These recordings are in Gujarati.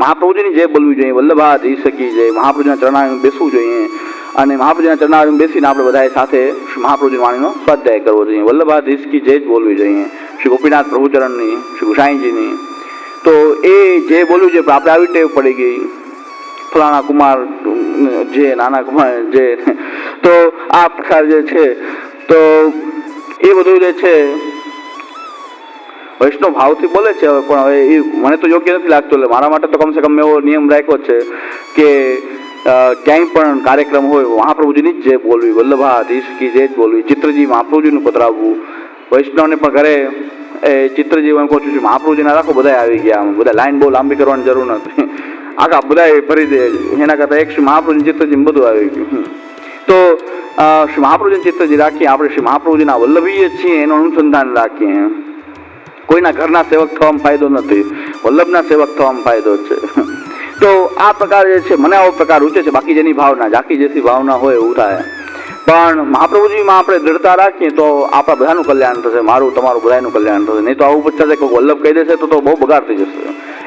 મહાપ્રભુજીની જય બોલવી જોઈએ, વલ્લભાધીશ કી જય, મહાપ્રભુજીના ચરણારવિંદ બેસવું જોઈએ અને મહાપ્રભુજીના ચરણારવિંદ બેસીને આપણે બધાએ સાથે મહાપ્રભુજી વાણીનો સ્વાધ્યાય કરવો જોઈએ, વલ્લભાધીશ કી જય જ બોલવી જોઈએ, શ્રી ગોપીનાથ પ્રભુચરણની, શ્રી ગુસાઈજીની. તો એ જે બોલવું જોઈએ આપણે આવી ટેવ પડી ગઈ, ફલાણા કુમાર જે, નાના કુમાર જે, તો આ પ્રકાર જે છે તો એ બધું જે છે વૈષ્ણવ ભાવથી બોલે છે. હવે પણ હવે એ મને તો યોગ્ય નથી લાગતું, એટલે મારા માટે તો કમસે કમ એવો નિયમ રાખ્યો છે કે ક્યાંય પણ કાર્યક્રમ હોય મહાપ્રભુજીની જ જે બોલવી, વલ્લભાધીશ કી જે જ બોલવી, ચિત્રજી મહાપ્રભુજીનું પધરાવવું. વૈષ્ણવને પણ ઘરે એ ચિત્રજી હું કહું છું મહાપ્રભુજીના રાખો, બધા આવી ગયા, બધા લાઈન બહુ લાંબી કરવાની જરૂર નથી, આખા બધા ભરી દે, એના કરતાં એક શ્રી મહાપ્રભુજી ચિત્રજી બધું આવી ગયું. તો શ્રી મહાપ્રભુજીની ચિત્રજી રાખીએ, આપણે શ્રી મહાપ્રભુજીના વલ્લભીએ છીએ એનું અનુસંધાન રાખીએ. કોઈના ઘરના સેવક થવામાં ફાયદો નથી, વલ્લભના સેવક થવામાં ફાયદો છે. તો આ પ્રકાર જે છે મને આવો પ્રકાર રૂચે છે. બાકી જેની ભાવના, જાકી જેથી ભાવના હોય એવું થાય, પણ મહાપ્રભુજીમાં આપણે દ્રઢતા રાખીએ તો આપણા બધાનું કલ્યાણ થશે, મારું તમારું બધાનું કલ્યાણ થશે. નહીં તો આવું પૂછશે કે વલ્લભ કહી દેશે તો બહુ બગાડ થઈ જશે.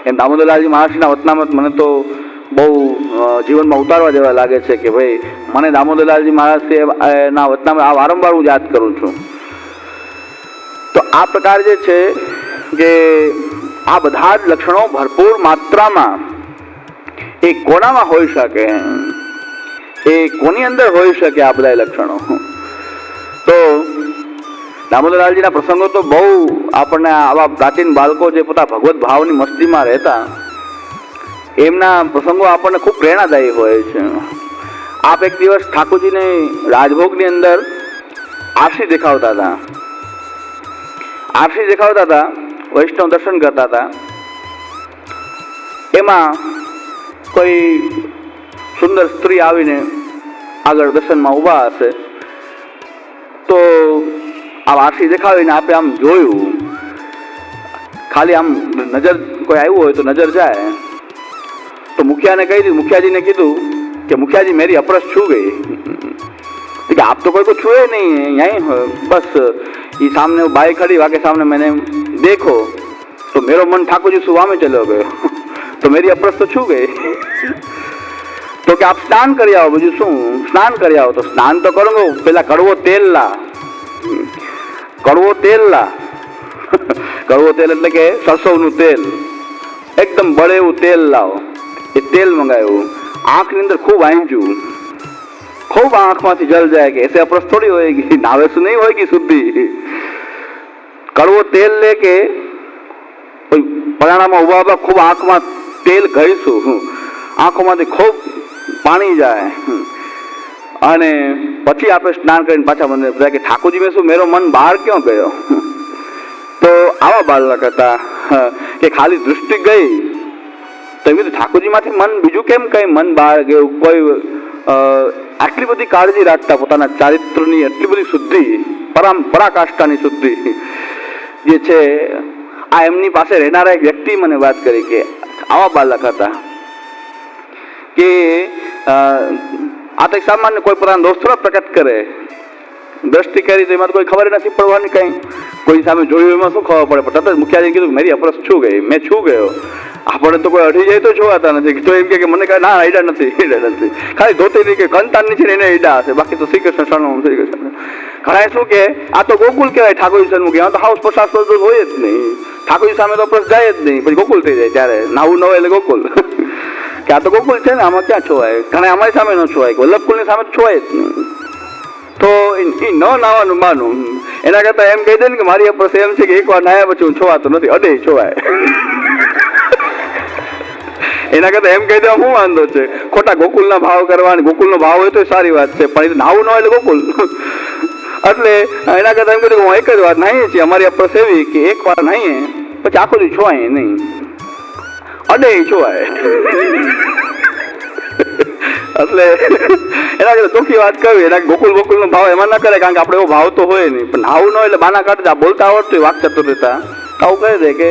એમ દામોદરલાલજી મહારાજના વતનામત મને તો બહુ જીવનમાં ઉતારવા જેવા લાગે છે કે ભાઈ મને દામોદરલાલજી મહારાજ ના વતનામત આ વારંવાર હું યાદ કરું છું. તો આ પ્રકાર જે છે કે આ બધા જ લક્ષણો ભરપૂર માત્રામાં એ કોનામાં હોઈ શકે, એ કોની અંદર હોઈ શકે આ બધા લક્ષણો? તો દામોદરલાલજીના પ્રસંગો તો બહુ આપણને આવા પ્રાચીન બાળકો જે પોતા ભગવત ભાવની મસ્તીમાં રહેતા એમના પ્રસંગો આપણને ખૂબ પ્રેરણાદાયી હોય છે. આપ એક દિવસ ઠાકોરજીને રાજભોગની અંદર આરસી દેખાવતા હતા, આરસી દેખાવતા હતા, વૈષ્ણવ દર્શન કરતા હતા. એમાં કોઈ સુંદર સ્ત્રી આવીને આગળ દર્શનમાં ઊભા હશે તો આ આરસી દેખાવીને આપે આમ જોયું, ખાલી આમ નજર કોઈ આવ્યું હોય તો નજર જાય. તો મુખિયાને કહી દીધું, મુખિયાજીને કીધું કે મુખિયાજી मेरी अपरस छू गई. कि आप तो कोई को छुए नहीं, यहीं बस ये सामने बाई खड़ी वाके सामने मैंने देखो तो मेरो मन ठाकुर जी सुबह में चलो गयो तो मेरी अपरस तो छू गई. तो कि आप स्नान कर आओ. બીજું શું સ્નાન કરી આવો? તો સ્નાન તો કરું, પેલા કડવો તેલ લા, કડવો તેલ લા. કડવો તેલ એટલે કે સરસવનું તેલ, એકદમ બળે એવું તેલ લાવો. એ તેલ મંગાવ્યું, આંખની અંદર ખૂબ આંચ્યું, खूब आंख में जल जाएगा. ऐसे अपरस थोड़ी होएगी, नावे से नहीं होएगी शुद्धि. कड़वो तेल लेके पराणा में उभा खूब आंख में तेल घड़ीशू, आंखों में खूब पानी जाए અને પછી આપણે સ્નાન કરીને પાછા મંદિર જાય કે ઠાકોરજી મેં શું મેરો મન બહાર ક્યાં ગયો? તો આવા બાળક હતા કે ખાલી દૃષ્ટિ ગઈ તો એવી રીતે ઠાકોરજીમાંથી મન બીજું કેમ કઈ મન બહાર ગયું? કોઈ આટલી બધી કાળજી રાખતા પોતાના ચારિત્રની, એટલી બધી શુદ્ધિ, પરાકાષ્ઠાની શુદ્ધિ જે છે આ એમની પાસે રહેનારા એક વ્યક્તિ મને વાત કરી કે આવા બાળક હતા કે આ તો સામાન્ય કોઈ પોતાના દોસ્તો પ્રકટ કરે, દ્રષ્ટિ કરી તો એમાં તો કોઈ ખબર નથી પડવાની, કઈ કોઈ સામે જોયું એમાં શું ખબર પડે? પણ તરત મુખિયાજી કીધું મેરી અપરસ છું ગઈ, મેં છું ગયો. આપણે તો કોઈ અઢી જાય તો જોવાતા નથી. તો એમ કે મને કહે ના ઈડા નથી, ઈડા નથી, ખાલી ધોતી કે કંતાનની છે એને ઈડા હશે, બાકી તો શ્રી કૃષ્ણ શરણમ, શ્રી કૃષ્ણ. ઘણા શું કે આ તો ગોકુલ કહેવાય, ઠાકોરજી સન્મુખ તો હાઉસ 50 હોય જ નહીં, ઠાકોરજી સામે તો અપરસ જાય જ નહીં, પછી ગોકુલ થઈ જાય. ત્યારે નાવું ન હોય એટલે ગોકુલ કે આ તો ગોકુલ છે ને, આમાં ક્યાં છોવાય? ઘણા અમારી સામે ન છોવાય, વલ્લભકુલની સામે તો છોવાય જ નહીં. તો એ ન નાવાનું માનું, એના કરતા એમ કહી દે ને કે મારી અપરસ એમ છે કે એકવાર નાયા પછી હું છોવાતો નથી, અડે છોવાય. એના કરતા એમ કહી દેવા શું વાંધો છે? ખોટા ગોકુલના ભાવ કરવાની, ગોકુલનો ભાવ હોય તો સારી વાત છે, પણ નાવું ન હોય એટલે ગોકુલ. એટલે એના કરતા એમ કીધું હું એક જ વાત નાહીએ છીએ, અમારી અપરસ એવી કે એક વાર નાહીએ પછી આખો દી છોવાય નહીં, અડે છોવાય. એટલે એના કરતા ચોખ્ખી વાત કરવી, એના ગોકુલનો ભાવ એમાં ના કરે, કારણ કે આપણે એવો ભાવ તો હોય નહીં. પણ નાવું ન હોય એટલે બાના કાઢતા, બોલતા આવડતું હોય વાક ચતુરતા, આવું કહી દે કે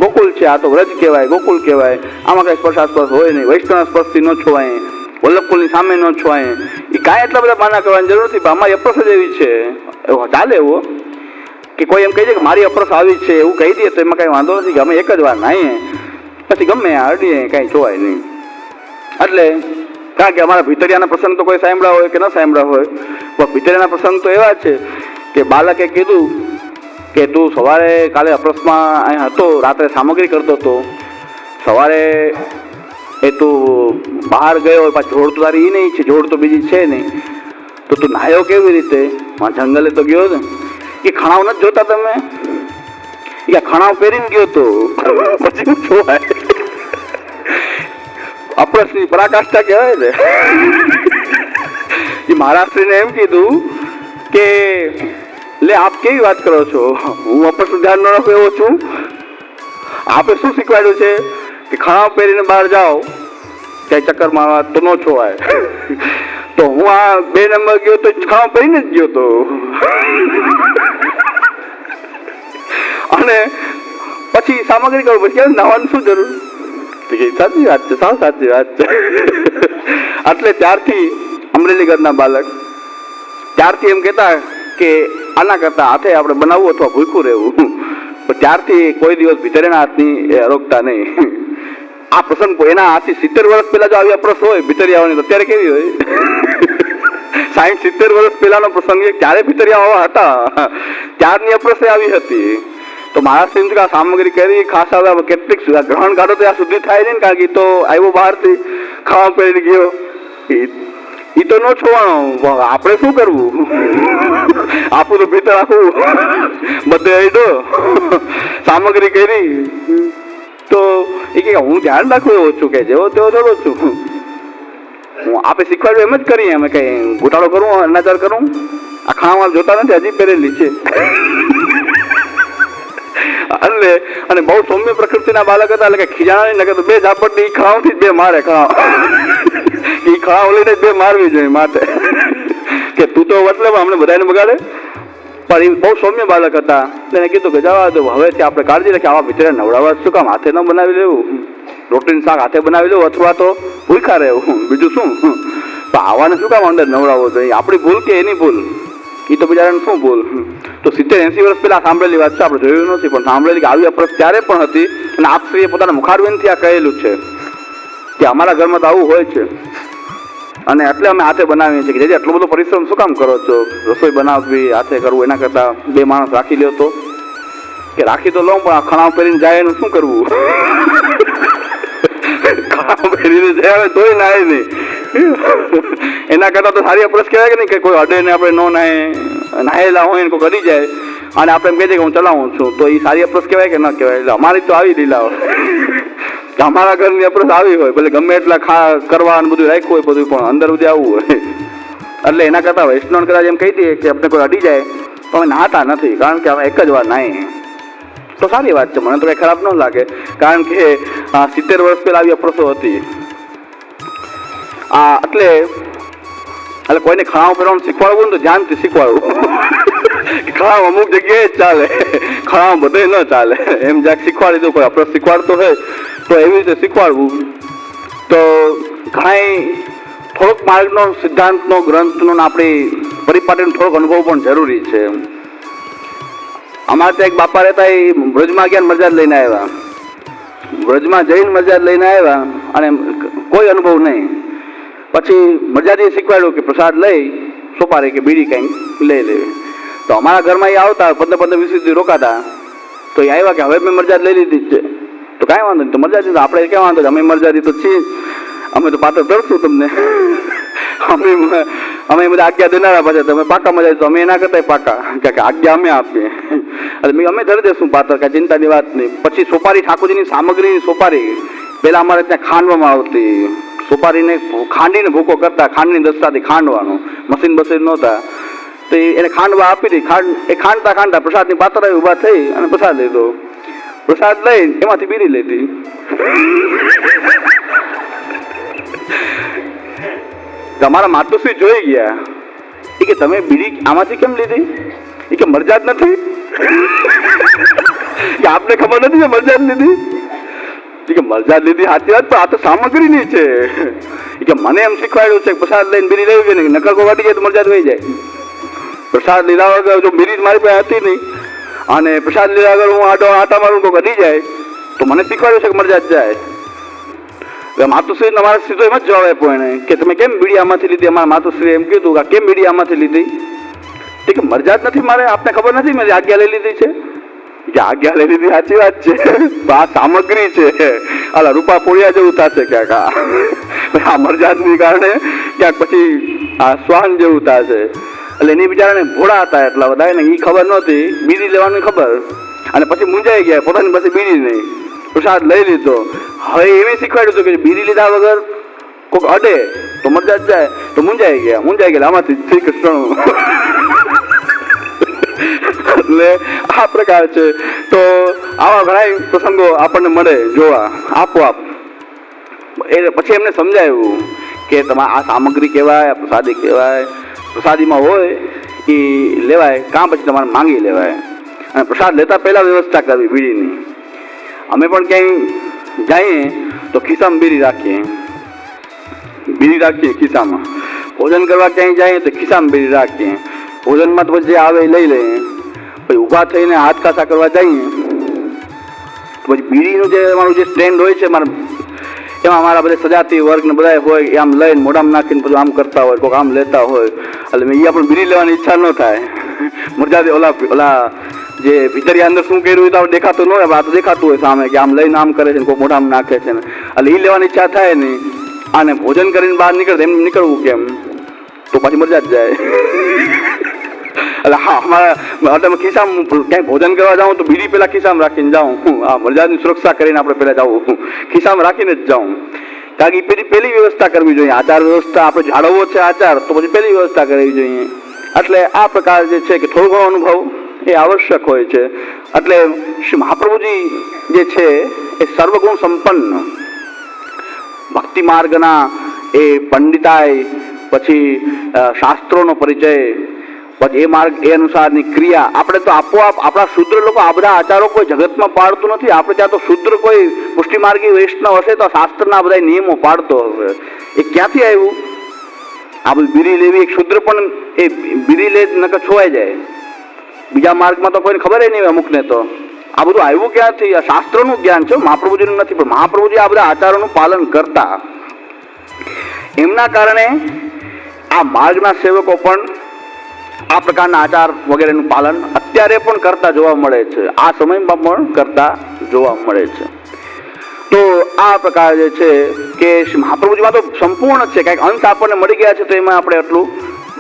ગોકુલ છે, આ તો વ્રજ કહેવાય, ગોકુલ કહેવાય, આમાં કઈ સ્પર્શાસ્પર્શ હોય નહીં, વૈષ્ણવ સ્પર્શથી ન છોવાય, વલ્લભકુલની સામે ન છોવાય. એ કાંઈ એટલા બધા બાના કરવાની જરૂર નથી. અમારી અપરસ જ એવી છે, એવું ચાલે એવું કે કોઈ એમ કહી દે કે મારી અપરસ આવી છે એવું કહી દે તો એમાં કઈ વાંધો નથી કે અમે એક જ વાર નાહીએ પછી ગમે અડીએ કાંઈ જોવાય નહીં. એટલે કારણ કે અમારા ભીતરિયાના પ્રસંગ તો કોઈ સાંભળ્યા હોય કે ન સાંભળ્યા હોય, પણ ભીતરિયાના પ્રસંગ તો એવા છે કે બાળકે કીધું કે તું સવારે કાલે અપરસમાં અહીંયા હતો, રાત્રે સામગ્રી કરતો હતો, સવારે એ તું બહાર ગયો, પાછું જોડ તો તારી એ નહીં છે, જોડ તો બીજી છે નહીં, તો તું નાહ્યો કેવી રીતે? જંગલે તો ગયો ને. એ ખણાવ નથી જોતા તમે? એ ખણાવ પહેરીને ગયો તો પછી શું જોવાય? અપરસની પરાકાષ્ઠા કહેવાય ને. એ મહારાષ્ટ્રીને એમ કીધું કે લે આપ કેવી વાત કરો છો, હું અપરસ ધ્યાન ન રાખું એવો છું? આપે શું શીખવાડ્યું છે કે ખણાવ પહેરીને બહાર જાઓ ક્યાંય ચક્કર મારવા તો ન છોવાય. તો હું આ 2 નંબર ગયો તો ખણાવ પહેરીને જ ગયો તો, અને પછી સામગ્રી કરું પછી નાવાની શું જરૂર? સાચી વાત છે, સાવ સાચી વાત છે. એટલે ત્યારથી અમરેલીગઢના બાળક ત્યારથી એમ કહેતા કે આના કરતા હાથે આપણે બનાવવું અથવા ભૂખું રહેવું. પણ ત્યારથી કોઈ દિવસ ભીતરેના હાથની અરોગતા નહીં. આ પ્રસંગ એના હાથથી 70 વર્ષ પહેલા જો આવી અપરસ હોય ભીતરિયાઓની તો અત્યારે કેવી હોય? 60-70 વર્ષ પહેલાનો પ્રસંગ છે, ક્યારે ભીતરિયાઓ હતા ત્યારની અપરસ આવી હતી. તો મહારાષ્ટ્ર આ સામગ્રી કરી ખાસ આવે કેટલીક ગ્રહણ કાઢો તો આ સુધી થાય નહીં, કારણ કે તો આવ્યો બહારથી ખાવા પહેરી ગયો, એ તો ન છોવાનો. આપણે શું કરવું? આપણું તો ભીતર આખું બધે આઈડો સામગ્રી કરી તો એ કે હું ધ્યાન રાખું એવો છું કે જેવો તેવો થોડો છું. હું આપે શીખવાડ્યું એમ જ કરીએ, અમે કઈ ઘોટાળો કરું, અનાચાર કરું? આ ખાવામાં જોતા નથી, હજી પહેરેલી છે. અને બહુ સૌમ્ય પ્રકૃતિના બાળક હતા, એટલે કે ખીજાણા નહીં, નકર તો 2 ઝાપટ ઈ ખણાવથી જ 2 મારે. ખણાવ ઈ ખણાવ લઈને 2 મારવી જોઈએ માથે કે તું તો એટલે અમને બધાને બગાડે. પણ એ બહુ સૌમ્ય બાળક હતા, એને કીધું કે જવા દો, હવેથી આપણે કાળજી રાખીએ, આવા ભીતરે નવડાવવા શું કામ? હાથે ન બનાવી લેવું, રોટલીનું શાક હાથે બનાવી લેવું, અથવા તો ભૂખા રહેવું, બીજું શું? તો આવાને શું કામ અંદર નવડાવવો જોઈએ? આપણી ભૂલ કે એની ભૂલ? એ તો બિચારાને શું ભૂલ? તો 70-80 વર્ષ પહેલા સાંભળેલી વાત છે, આપણે જોયું નથી, પણ સાંભળેલી કે આવી અપરસ ત્યારે પણ હતી. અને આપશ્રીએ પોતાના મુખારબેનથી આ કહેલું છે કે અમારા ઘરમાં તો આવું હોય છે, અને એટલે અમે હાથે બનાવીએ છીએ. કે જેથી આટલો બધો પરિશ્રમ શું કામ કરો છો? રસોઈ બનાવવી હાથે કરવું એના કરતાં 2 માણસ રાખી લ્યો તો. કે રાખી તો લઉં, પણ આ ખણાવ પહેરીને જાય એનું શું કરવું? ખણાવ પહેરીને જાય તોય નાય નહીં. એના કરતાં તો સારી અપરસ કહેવાય કે નહીં, કે કોઈ અડે ને આપણે ન નાહેલા હોય ને કોઈ કરી જાય અને આપણે એમ કહે છે કે હું ચલાવું છું, તો એ સારી અપરસ કહેવાય કે ન કહેવાય? એટલે અમારી તો આવી લીલા હોય કે અમારા ઘરની અપરસ આવી હોય, ભલે ગમે એટલા કરવા અને બધું રાખ્યું હોય બધું, પણ અંદર બધું આવવું હોય. એટલે એના કરતાં વૈષ્ણવ કદાચ એમ કહી દઈએ કે આપણે કોઈ અડી જાય તો અમે નાહતા નથી, કારણ કે અમે એક જ વાર નાહીએ તો સારી વાત છે, મને તો કંઈ ખરાબ ન લાગે. કારણ કે 70 વર્ષ પહેલા આવી અપરસો હતી. એટલે કોઈને ખણાવ પહેરવાનું શીખવાડવું ને તો ધ્યાનથી શીખવાડવું. ખણાવ અમુક જગ્યાએ જ ચાલે, ખણાવ બધે ન ચાલે. એમ જ્યાં શીખવાડી દઉં, કોઈ અપરસ શીખવાડતો હોય તો એવી રીતે શીખવાડવું. તો ઘણા થોડોક માર્ગનો, સિદ્ધાંતનો, ગ્રંથનો, આપણી પરિપાટીનો થોડોક અનુભવ પણ જરૂરી છે. અમારે ત્યાં એક બાપા રહેતા, એ વ્રજમાં ગયા, મરજાદ લઈને આવ્યા. વ્રજમાં જઈને મરજાદ લઈને આવ્યા અને કોઈ અનુભવ નહીં. પછી મરજાદીએ શીખવાડ્યું કે પ્રસાદ લઈ સોપારી કે બીડી કંઈક લઈ લેવી. તો અમારા ઘરમાં એ આવતા 15-20 દિવસ રોકાતા. તો એ આવ્યા કે હવે મેં મરજાદ લઈ લીધી જ છે, તો કાંઈ વાંધો નહીં, તો મરજાદી તો આપણે ક્યાં વાંધો, અમે મરજાદી તો છીએ, અમે તો પાત્ર ધરશું તમને. અમે બધા આજ્ઞા દેનારા પાછા, તમે પાકા મજા તો અમે એના કરતા પાકા, કે આજ્ઞા અમે આપીએ. એટલે અમે ધરી દેશું પાત્ર, કાંઈ ચિંતાની વાત નહીં. પછી સોપારી, ઠાકોરજીની સામગ્રીની સોપારી પહેલાં અમારે ત્યાં ખાંડવામાં આવતી. સોપારીને ખાંડીને ભૂકો કરતા, ખાંડની દસ્તાથી ખાંડવાનું, મશીન બસીન નહોતા. તો એને ખાંડવા આપી હતી. એ ખાંડતા ખાંડતા પ્રસાદની પાત્ર ઊભા થઈ અને પ્રસાદ લીધો. પ્રસાદ લઈ એમાંથી બીડી લીધી. તમારા માતુશ્રી જોઈ ગયા, એ કે તમે બીડી આમાંથી કેમ લીધી? એ કે મરજાદ નથી, કે આપને ખબર નથી કે મરજાદ લીધી? એ કે મરજાદ લીધી સાચી વાત, પણ આ તો સામગ્રીની છે. એ કે મને એમ શીખવાડ્યું છે પ્રસાદ લઈને બીડી લેવી જોઈએ, નકર કોઈ વાટી જાય તો મરજાદ વહી જાય. પ્રસાદ લીધા વગર જો બીડી મારી પાસે હતી નહીં અને પ્રસાદ લીધા વગર હું આટા મારું કોઈ અડી જાય તો મને શીખવાડ્યું છે કે મરજાદ જાય। માતુશ્રી અમારા સીધો એમ જ જવાબ આપ્યો એને કે તમે કેમ બીડી આમાંથી લીધી? અમારા માતુશ્રી એમ કીધું કે કેમ બીડી આમાંથી લીધી? કે મરજાદ નથી મારે, આપને ખબર નથી મેં આજ્ઞા લઈ લીધી છે? કે આજ્ઞા લઈ લીધી સાચી વાત છે, આ સામગ્રી છે, અલા રૂપા પોળિયા જેવું થશે ક્યાંક આ મરજાદની કારણે, ક્યાંક પછી આ શ્વાન જેવું થશે। એટલે એની બિચારાને ભોળા હતા એટલા બધા, એને એ ખબર નહોતી, બીડી લેવાની ખબર, અને પછી મૂંઝાઈ ગયા, પોતાની પાસે બીડી નહીં, પ્રસાદ લઈ લીધો। હવે એવી શીખવાડ્યું હતું કે બીડી લીધા વગર કોઈક અડે તો મરજાદ જાય, તો મૂંઝાઈ ગયા આમાંથી શ્રી કૃષ્ણ। એટલે આ પ્રકાર છે। તો આવા ઘણા પ્રસંગો આપણને મળે જોવા આપોઆપ। એ પછી એમને સમજાયું કે તમારે આ સામગ્રી કહેવાય, આ પ્રસાદી કહેવાય, પ્રસાદીમાં હોય એ લેવાય, કાં પછી તમારે માંગી લેવાય, અને પ્રસાદ લેતા પહેલા વ્યવસ્થા કરવી બીડીની। અમે પણ ક્યાંય જઈએ તો ખિસ્સામાં બીડી રાખીએ ખિસ્સામાં, ભોજન કરવા ક્યાંય જઈએ તો ખિસ્સામાં બીડી રાખીએ, ભોજનમાં તો પછી જે આવે એ લઈ લઈએ, પછી ઊભા થઈને હાથ ખાસા કરવા જઈએ પછી બીડીનું જે અમારું જે સ્ટેન્ડ હોય છે એમાં અમારા બધા સજાતી વર્ગ ને બધા હોય, એ આમ લઈને મોઢામાં નાખીને બધું આમ કરતા હોય, કોઈક આમ લેતા હોય, એટલે એ આપણે બીડી લેવાની ઈચ્છા ન થાય। મરજાદી ઓલા જે ભીતરી અંદર શું કર્યું હોય તો આપણે દેખાતું ન હોય, આ તો દેખાતું હોય સામે કે આમ લઈને આમ કરે છે, કોઈ મોઢામાં નાખે છે ને, એટલે એ લેવાની ઈચ્છા થાય નહીં। અને ભોજન કરીને બહાર નીકળે એમ નીકળવું કેમ? તો પાછી મરજાદ જાય। એટલે હા, અમારા ખિસ્સામાં ક્યાંય ભોજન કરવા જાઉં તો બીડી પેલા ખિસ્સામાં રાખીને જાઉં, આ મરજાદની સુરક્ષા કરીને આપણે પેલા જવું, ખિસ્સામાં રાખીને જ જાઉં, કારણ કે પેલી વ્યવસ્થા કરવી જોઈએ। આચાર વ્યવસ્થા આપણે જાળવવો છે આચાર, તો પછી પેલી વ્યવસ્થા કરવી જોઈએ। એટલે આ પ્રકાર જે છે કે થોડો ઘણો અનુભવ એ આવશ્યક હોય છે। એટલે શ્રી મહાપ્રભુજી જે છે એ સર્વગુણ સંપન્ન ભક્તિ માર્ગના એ પંડિતાય, પછી શાસ્ત્રોનો પરિચય, પછી એ માર્ગ એ અનુસારની ક્રિયા, આપણે તો આપોઆપ આપણા શુદ્ર લોકો આ બધા આચારો કોઈ જગતમાં પાડતું નથી। આપણે ત્યાં તો શુદ્ર કોઈ પુષ્ટિ માર્ગી વૈષ્ણવ હશે તો શાસ્ત્રના બધા નિયમો પાડતો હશે। એ ક્યાંથી આવ્યું? આ બધું બીડી લેવી એક શુદ્ર પણ એ બીડી લે નકર છોવાઈ જાય, બીજા માર્ગમાં તો કોઈને ખબર નહીં હોય અમુકને, તો આ બધું આવ્યું ક્યાંથી? આ શાસ્ત્રનું જ્ઞાન છે, મહાપ્રભુજીનું નથી, પણ મહાપ્રભુજી આ બધા આચારોનું પાલન કરતા, એમના કારણે આ માર્ગના સેવકો પણ આ પ્રકારના આચાર વગેરેનું પાલન અત્યારે પણ કરતા જોવા મળે છે, આ સમયમાં પણ કરતા જોવા મળે છે। તો આ પ્રકાર જે છે કે મહાપ્રભુજીમાં તો સંપૂર્ણ છે, કંઈક અંશ આપણને મળી ગયા છે તો એમાં આપણે એટલું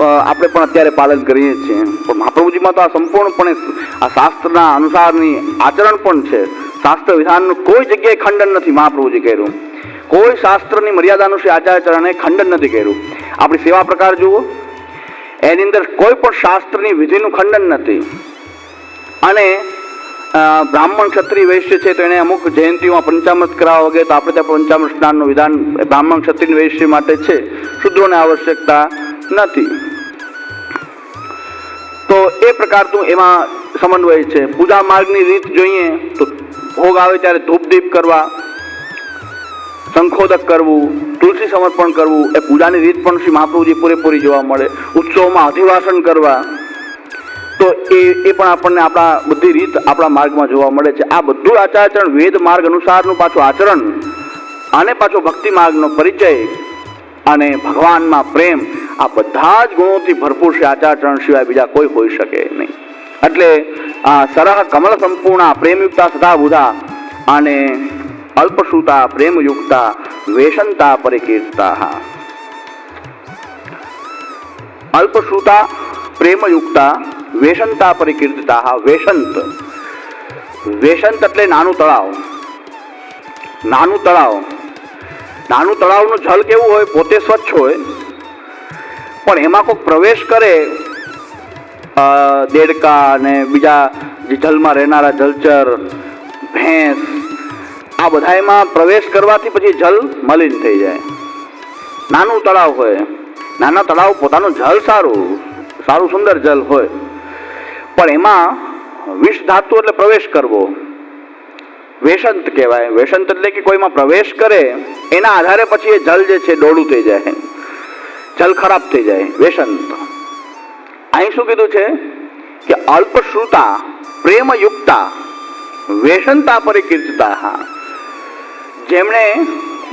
આપણે પણ અત્યારે પાલન કરીએ છીએ, પણ મહાપ્રભુજીમાં તો આ સંપૂર્ણપણે આ શાસ્ત્રના અનુસારની આચરણ પણ છે। શાસ્ત્ર વિધાનનું કોઈ જગ્યાએ ખંડન નથી મહાપ્રભુજી કર્યું, કોઈ શાસ્ત્રની મર્યાદાનું શ્રી આચાર્યચરણે ખંડન નથી કર્યું। આપણી સેવા પ્રકાર જુઓ, એની અંદર કોઈ પણ શાસ્ત્રની વિધિનું ખંડન નથી। અને બ્રાહ્મણ ક્ષત્રિય વૈશ્ય છે તો એને અમુક જયંતિઓમાં પંચામૃત કરાવવા વગેરે, તો આપણે ત્યાં પંચામૃત સ્નાનનું વિધાન બ્રાહ્મણ ક્ષત્રિય વૈશ્ય માટે છે, શુદ્રોને આવશ્યકતા નથી। તો એ પ્રકારનું એમાં સમન્વય છે। પૂજા માર્ગની રીત જોઈએ તો ભોગ આવે ત્યારે ધૂપદીપ કરવા, શંખોદક કરવું, તુલસી સમર્પણ કરવું, એ પૂજાની રીત પણ શ્રી મહાપ્રભુજી પૂરેપૂરી જોવા મળે। ઉત્સવમાં અધિવાસન કરવા, તો એ પણ આપણને આપણા બધી રીત આપણા માર્ગમાં જોવા મળે છે। આ બધું આચારણ વેદ માર્ગ અનુસારનું પાછું આચરણ, અને પાછો ભક્તિ માર્ગનો પરિચય અને ભગવાનમાં પ્રેમ, આ બધા જ ગુણોથી ભરપૂર શ્રી આચારણ સિવાય બીજા કોઈ હોઈ શકે નહીં। એટલે આ સરહ કમળ સંપૂર્ણા પ્રેમયુક્તા સદાબુધા અને અલ્પશ્રુતા પ્રેમયુક્તા વેશંતા પરિકીર્તા। અલ્પશ્રુતા પ્રેમયુક્તા વેશંતા પરિકીર્તિતા। વેશંત એટલે નાનું તળાવ, નાનું તળાવનું જળ કેવું હોય? પોતે સ્વચ્છ હોય, પણ એમાં કોઈ પ્રવેશ કરે, દેડકા અને બીજા જે જલમાં રહેનારા જલચર, ભેંસ, આ બધામાં પ્રવેશ કરવાથી પછી જલ મલિન થઈ જાય। નાનું તળાવ હોય, નાના તળાવ પોતાનું જલ સારું સુંદર જલ હોય, પણ એમાં વિષ ધાતુ એટલે પ્રવેશ કરવો વેશંત કહેવાય। વેશંત એટલે કે કોઈમાં પ્રવેશ કરે એના આધારે પછી એ જલ જે છે ડોળું થઈ જાય, જલ ખરાબ થઈ જાય, વેશંત। અહીં શું કીધું છે કે અલ્પશ્રુતા પ્રેમયુક્તા વેષનતા પરિકીર્તિતા, જેમણે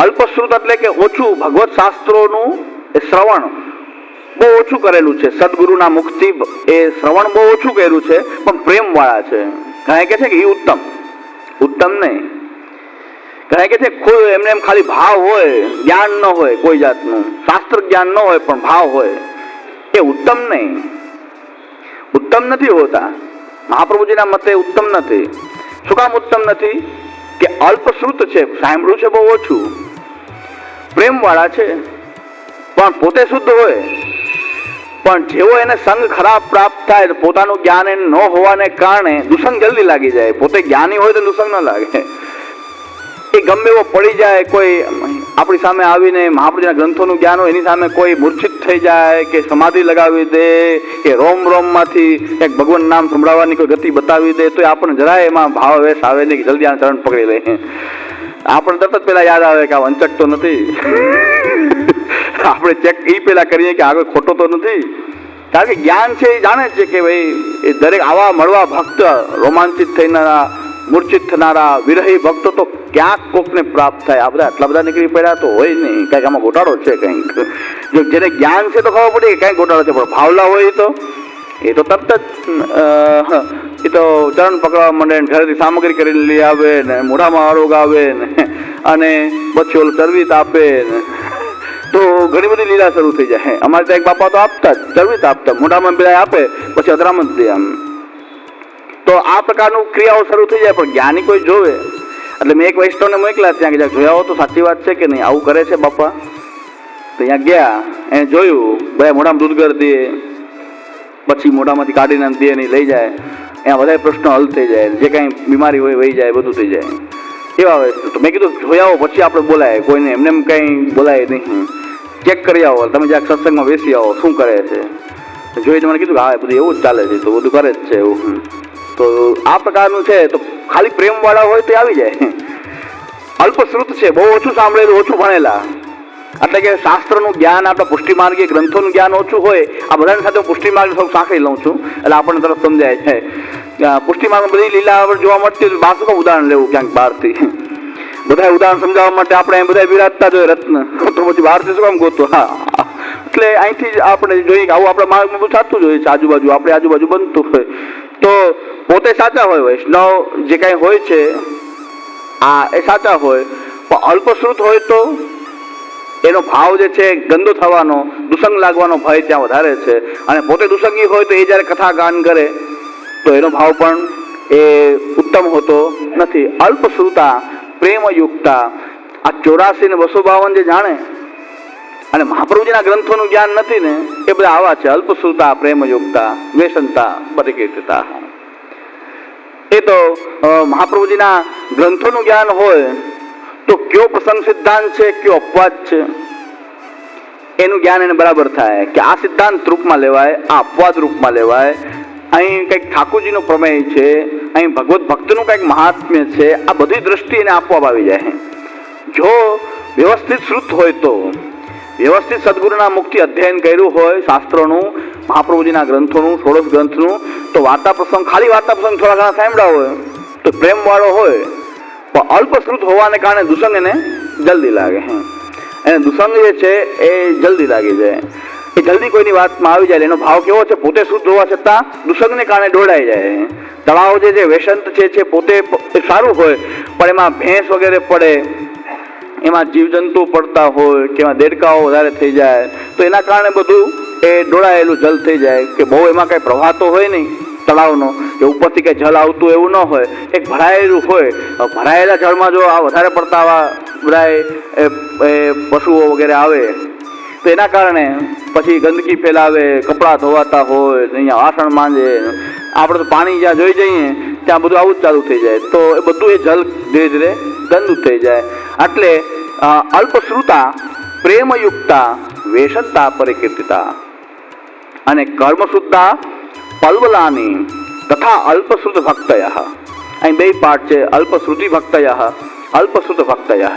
અલ્પશ્રુત એટલે કે ઓછું ભગવત શાસ્ત્રોનું શ્રવણ બહુ ઓછું કરેલું છે, સદગુરુના મુખથી એ શ્રવણ બહુ ઓછું કર્યું છે, પણ પ્રેમ વાળા છે. ઘણા કહે છે કે એ ઉત્તમ, ઉત્તમ નહીં. ઘણા કહે છે એમને એમ ખાલી ભાવ હોય, જ્ઞાન ન હોય કોઈ જાતનું, શાસ્ત્ર જ્ઞાન ન હોય પણ ભાવ હોય, એ ઉત્તમ નહીં, ઉત્તમ નથી હોતા. મહાપ્રભુજીના મતે ઉત્તમ નથી. શું કામ ઉત્તમ નથી? કે અલ્પશ્રુત છે, સાંભળ્યું છે બહુ ઓછું, પ્રેમ વાળા છે, પણ પોતે શુદ્ધ હોય, પણ જેવો એને સંગ ખરાબ પ્રાપ્ત થાય તો પોતાનું જ્ઞાન ન હોવાને કારણે દુસંગ જલ્દી લાગી જાય. પોતે જ્ઞાની હોય તો દુસંગ ન લાગે. એ ગમે એવો પડી જાય, કોઈ આપણી સામે આવીને મહાપ્રભુજીના ગ્રંથોનું જ્ઞાન હોય એની સામે કોઈ મૂર્છિત થઈ જાય કે સમાધિ લગાવી દે કે રોમ માંથી એક ભગવાન નામ સંભળાવવાની કોઈ ગતિ બતાવી દે તો આપણને જરાય એમાં ભાવ વેશ આવે નહીં કે જલ્દી આ ચરણ પકડી લે. આપણે તરત જ પેલા યાદ આવે કે આ વંચક તો નથી. આપણે ચેક એ પેલા કરીએ કે આગળ ખોટો તો નથી. કારણ કે જ્ઞાન છે એ જાણે છે કે ભાઈ એ દરેક આવા મળવા ભક્ત, રોમાંચિત થનારા, મૂર્છિત થનારા વિરહી ભક્તો તો ક્યાંક કોકને પ્રાપ્ત થાય. આ બધા આટલા બધા નીકળી પડ્યા તો હોય નહીં, કંઈક આમાં ગોટાળો છે. કંઈક જો જેને જ્ઞાન છે તો ખબર પડે કે કંઈક ગોટાળો છે, પણ ભાવલા હોય એ તો તરત જ એ તો ચરણ પકડવા માંડે ને ઘરેથી સામગ્રી કરીને લઈ આવે ને મોઢામાં આરોગ આવે ને અને પછી ઓલું ચરવીત આપે ને તો ઘણી બધી લીલા શરૂ થઈ જાય. અમારે ત્યાં એક બાપા તો આપતા જ, ચરવીત આપતા, મોઢામાં પેલા આપે પછી અધરામત દે આમ. તો આ પ્રકારનું ક્રિયાઓ શરૂ થઈ જાય. પણ જ્ઞાની કોઈ જોવે એટલે મેં એક વૈષ્ણવને મોકલા ત્યાં કે જોયા હો તો સાચી વાત છે કે નહીં, આવું કરે છે બાપા. તો ત્યાં ગયા, એને જોયું, બધા મોઢામાં દૂધ ગર દે, પછી મોઢામાંથી કાઢીને દે નહીં લઈ જાય, એના બધા પ્રશ્નો હલ થઈ જાય, જે કાંઈ બીમારી હોય વહી જાય, બધું થઈ જાય. એવા હોય તો મેં કીધું જોયા આવો પછી આપણે બોલાય, કોઈને એમને એમ કંઈ બોલાય નહીં, ચેક કરી આવો, તમે જ્યાં સત્સંગમાં બેસી આવો શું કરે છે. જોઈને મને કીધું કે હા બધું એવું જ ચાલે છે, તો બધું કરે જ છે એવું. તો આ પ્રકારનું છે. તો ખાલી પ્રેમ વાળા હોય તો આવી જાય. અલ્પશ્રુત છે, બહુ ઓછું સાંભળેલું, ઓછું ભણેલા, એટલે કે શાસ્ત્રનું જ્ઞાન, આપણા પુષ્ટિમાર્ગી ગ્રંથોનું જ્ઞાન ઓછું હોય. આ બધાની સાથે હું પુષ્ટિમાર્ગ થોડું સાંકળી લઉં છું એટલે આપણને તરફ સમજાય છે. પુષ્ટિમાર્ગમાં બધી લીલા જોવા મળતી હોય, બાર શું ઉદાહરણ લેવું ક્યાંક બહારથી? બધા ઉદાહરણ સમજાવવા માટે આપણે બધા બિરાજતા જ હોય રત્ન, તો પછી બહારથી શું કામ ગોતું? હા, એટલે અહીંથી જ આપણે જોઈએ કે આવું આપણા માર્ગમાં બધું થતું જ હોય છે. આજુબાજુ આપણે આજુબાજુ બનતું હોય તો પોતે સાચા હોય, વૈષ્ણવ જે કાંઈ હોય છે એ સાચા હોય, પણ અલ્પશ્રુત હોય તો એનો ભાવ જે છે ગંદો થવાનો, દુસંગ લાગવાનો ભય ત્યાં વધારે છે. અને પોતે દુસંગી હોય તો એ જ્યારે કથા ગાન કરે તો એનો ભાવ પણ એ ઉત્તમ હોતો નથી. અલ્પશ્રુતા પ્રેમયુક્તા, આ 84 ને 252 જે જાણે અને મહાપ્રભુજીના ગ્રંથોનું જ્ઞાન નથી ને એ બધા આવા છે. અલ્પશ્રુતા પ્રેમયુક્તા વેસનતા પરિકીર્તિતા. એ તો મહાપ્રભુજીના ગ્રંથોનું જ્ઞાન હોય તો કયો પ્રસંગ સિદ્ધાંત છે, કયો અપવાદ છે, એનું જ્ઞાન એને બરાબર થાય કે આ સિદ્ધાંત રૂપમાં લેવાય, આ અપવાદ રૂપમાં લેવાય. અહીં કંઈક ઠાકોરજીનો પ્રમેય છે, અહીં ભગવત ભક્તનું કંઈક મહાત્મ્ય છે, આ બધી દ્રષ્ટિ એને આપવામાં આવી જાય. જો વ્યવસ્થિત શ્રુત હોય તો, વ્યવસ્થિત સદગુરુના મુખથી અધ્યયન કર્યું હોય શાસ્ત્રોનું, મહાપ્રભુજીના ગ્રંથોનું, 16 ગ્રંથનું, તો વાર્તા પ્રસંગ, ખાલી વાર્તા પ્રસંગ થોડા ઘણા સાંભળ્યા હોય તો પ્રેમ વાળો હોય, પણ અલ્પશ્રુત હોવાને કારણે દુસંગ એને જલ્દી લાગે. એને દુસંગ જે છે એ જલ્દી લાગી જાય, એ જલ્દી કોઈની વાતમાં આવી જાય. એનો ભાવ કેવો છે? પોતે શુદ્ધ હોવા છતાં દુસંગને કારણે દોડાઈ જાય. તળાવ જે વેસંત છે પોતે સારું હોય પણ એમાં ભેંસ વગેરે પડે, એમાં જીવજંતુ પડતા હોય કે એમાં દેડકાઓ વધારે થઈ જાય તો એના કારણે બધું એ ડોળાયેલું જલ થઈ જાય. કે બહુ એમાં કઈ પ્રવાહ તો હોય નહીં તળાવનો, કે ઉપરથી કઈ જલ આવતું એવું ન હોય, એક ભરાયેલું હોય. ભરાયેલા જળમાં જો આ વધારે પડતા આવા બધા પશુઓ વગેરે આવે તો એના કારણે પછી ગંદકી ફેલાવે, કપડાં ધોવાતા હોય, અહીંયા વાસણ માંજે. આપણે તો પાણી જ્યાં જોઈ જઈએ ત્યાં બધું આવું જ ચાલુ થઈ જાય, તો એ બધું એ જલ ધીરે ધીરે ગંદુ થઈ જાય. એટલે અલ્પશ્રુતા પ્રેમયુક્તા વેષનતા પરિકીર્તિતા અને કર્મશુદ્ધા પલ્વલાની તથા અલ્પશ્રુત ભક્તયઃ. અહીં બે પાઠ છે, અલ્પશ્રુતિ ભક્તયઃ, અલ્પશ્રુત ભક્તયઃ.